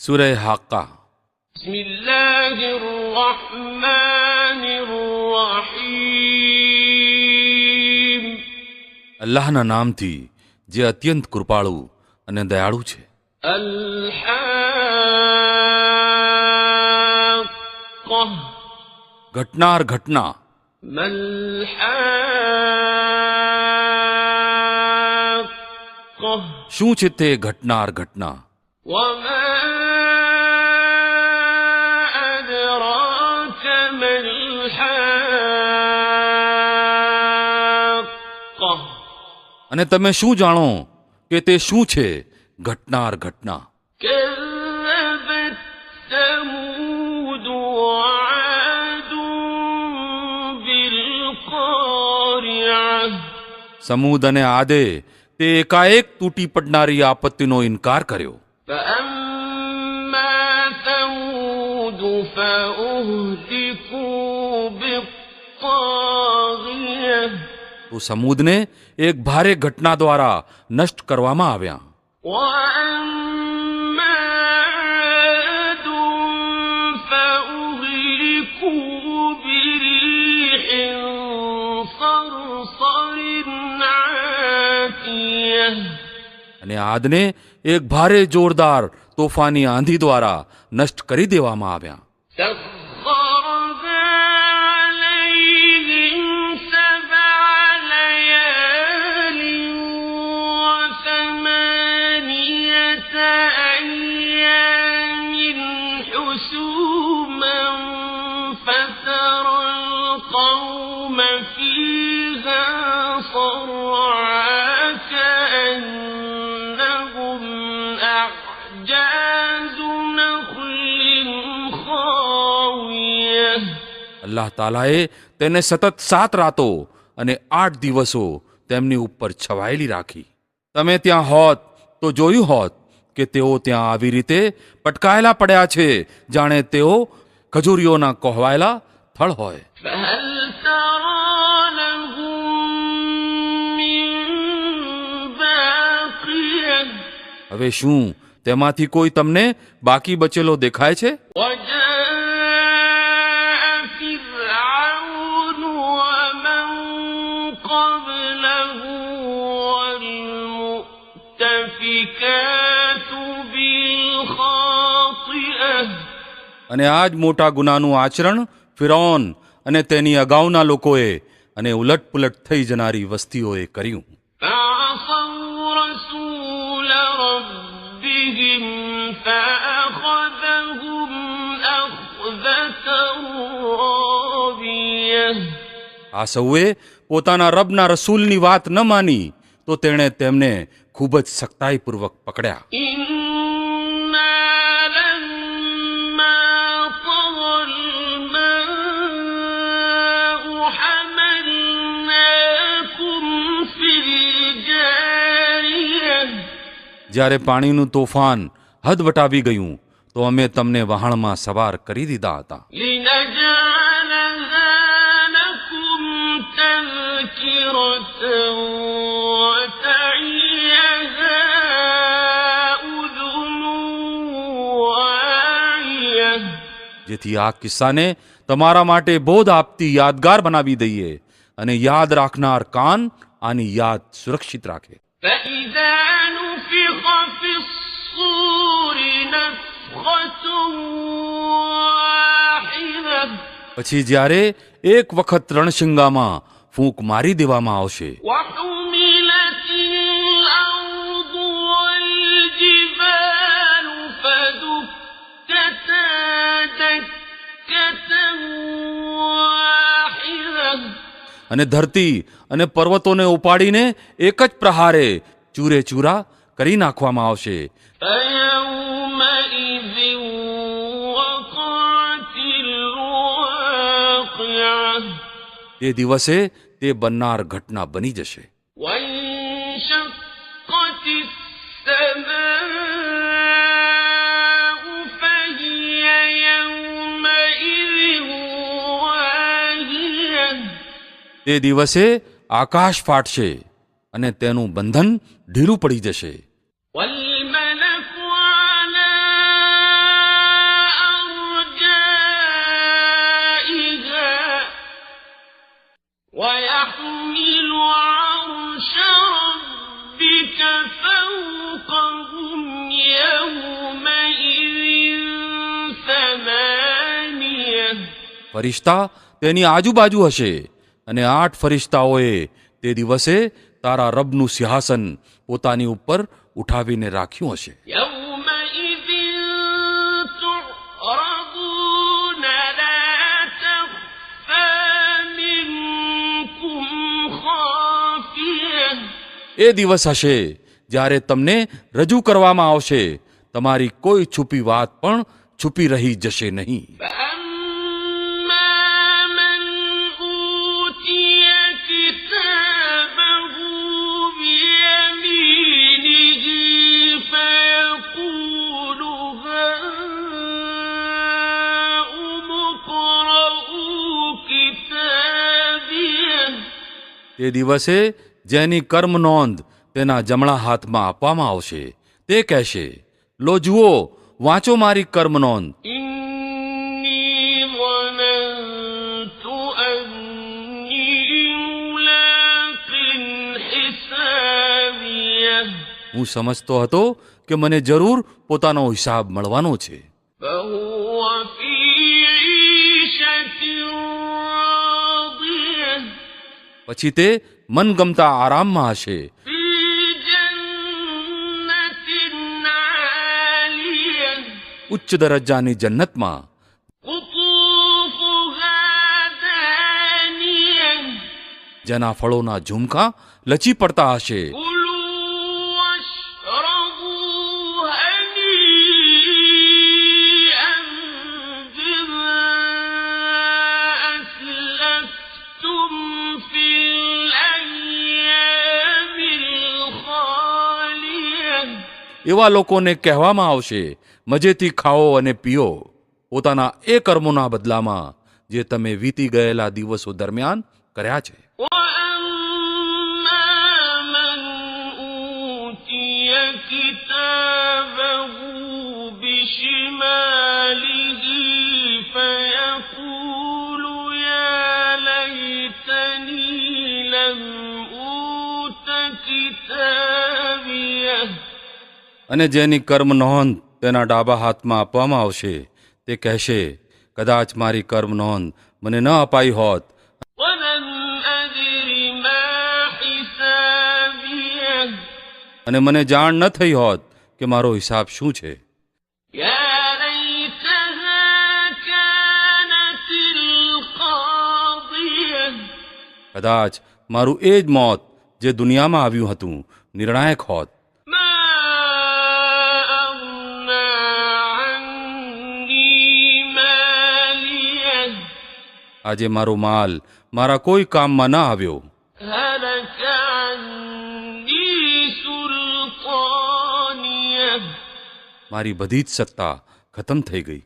सूरह हाक्का। બિસ્મિલ્લાહિર્રહમાનિર્રહીમ. અલ્લાહના નામથી જે અત્યંત કૃપાળુ અને દયાળુ છે. અલ-હાક્કા. ઘટનાર ઘટના. મલ-હાક્કા. શું છે તે ઘટનાર ઘટના? વમા અદરાક મલ-હાક્કા. અને તમે શું જાણો કે તે શું છે ઘટનાર ઘટના? كذبت ثمود وعاد بالقارعة. સમૂદ અને આદે તે એકાએક તૂટી પડનારી આપત્તિનો ઇનકાર કર્યો. فأما ثمود فأهلكوا بالطاغية. તો સમૂદને એક ભારે ઘટના દ્વારા નષ્ટ કરવામાં આવ્યા. وأما عاد فأهلكوا بريح صرصر عاتية. અને આદને એક ભારે જોરદાર તોફાની આંધી દ્વારા નષ્ટ કરી દેવામાં આવ્યા. سخرها عليهم 7 ليال و8 أيام حسوما فترى القوم فيها صرعا كأنهم أعجاز نخل خاوية. અલ્લાહ તાલાએ તેને સતત 7 રાતો અને 8 દિવસો તેમની ઉપર છવાયેલી રાખી. તમે ત્યાં હોત તો જોયું હોત કે તેઓ ત્યાં આવી રીતે પટકાયેલા પડ્યા છે જાણે તેઓ ખજૂરીઓના કોહવાયેલા થળ હોય. فهل ترى لهم من باقية. હવે શું તેમાંથી કોઈ તમને બાકી બચેલો દેખાય છે? وجاء فرعون ومن قبله والمؤتفكات بالخاطئة. અને આ જ મોટા ગુનાનું આચરણ ફિરૌન અને તેની અગાઉના લોકોએ અને ઉલટપુલટ થઈ જનારી વસ્તીઓએ કર્યું. فعصوا رسول ربهم فأخذهم أخذة رابية. આ સૌએ પોતાના રબના રસૂલની વાત ન માની તો તેણે તેમને ખૂબ જ સખ્તાઈપૂર્વક પકડ્યા. إنا لما طغى الماء حملناكم في الجارية. જ્યારે પાણીનું તોફાન હદ વટાવી ગયું તો અમે તમને વહાણમાં સવાર કરી દીધા હતા. لنجعلها لكم تذكرة وتعيها أذن واعية. જેથી આ કિસ્સાને તમારા માટે બોધ આપતી યાદગાર બનાવી દઈએ અને યાદ રાખનાર કાન આની યાદ સુરક્ષિત રાખે. فإذا نفخ في الصور نفخة واحدة. પછી જ્યારે એક વખત રણશિંગામાં ફૂંક મારી દેવામાં આવશે وحملت الأرض والجبال فدكتا دكة واحدة. અને ધરતી અને પર્વતોને ઉપાડીને એક જ પ્રહારે ચૂરે ચૂરા કરી નાખવામાં આવશે. فيومئذ وقعت الواقعة. તે દિવસે તે બનનાર ઘટના બની જશે. وانشقت السماء فهي يومئذ واهية. તે દિવસે આકાશ ફાટશે અને તેનું બંધન ઢીલું પડી જશે. والملك على ફરિશ્તા તેની આજુબાજુ હશે અને 8 ફરિશ્તાઓએ તે દિવસે તારા રબનું સિંહાસન પોતાની ઉપર ઉઠાવીને રાખ્યું હશે. يومئذ تعرضون لا تخفى منكم خافية એ દિવસ હશે જ્યારે તમને રજૂ કરવામાં આવશે, તમારી કોઈ છુપી વાત પણ છુપી રહી જશે નહીં. فأما من أوتي كتابه بيمينه فيقول هاؤم اقرءوا كتابيه તે દિવસે જેની કર્મ નોંધ તેના જમણા હાથમાં આપવામાં આવશે, તે કહેશે, લો જુઓ, વાંચો મારી કર્મ નોંધ. إني ظننت أني ملاق حسابيه હું સમજતો હતો કે મને જરૂર પોતાનો હિસાબ મળવાનો છે. فهو في عيشة راضية પછી તે મનગમતા આરામમાં હશે, في جنة عالية ઉચ્ચ દરજ્જાની જન્નતમાં. قطوفها دانية જેના ફળોના ઝુમખા લચી પડતા હશે. كلوا واشربوا هنيئا بما أسلفتم في الأيام الخالية એવા લોકોને કહેવામાં આવશે, મજેથી ખાઓ અને પીઓ પોતાના એ કર્મોના બદલામાં જે તમે વીતી ગયેલા દિવસો દરમિયાન કર્યા છે. وأما من أوتي كتابه بشماله فيقول يا ليتني لم أوت كتابيه અને જેની કર્મ નોંધ તેના ડાબા હાથમાં આપવામાં આવશે, તે કહેશે, કદાચ મારી કર્મ નોંધ મને ન અપાઈ હોત ولم أدر ما حسابيه અને મને જાણ ન થઈ હોત કે મારો હિસાબ શું છે. يا ليتها كانت القاضية કદાચ મારું એ જ મોત જે દુનિયામાં આવ્યું હતું નિર્ણાયક હોત. ما أغنى عني ماليه આજે મારો માલ મારા કોઈ કામમાં ન આવ્યો. هلك عني سلطانيه મારી બધી જ સત્તા ખતમ થઈ ગઈ.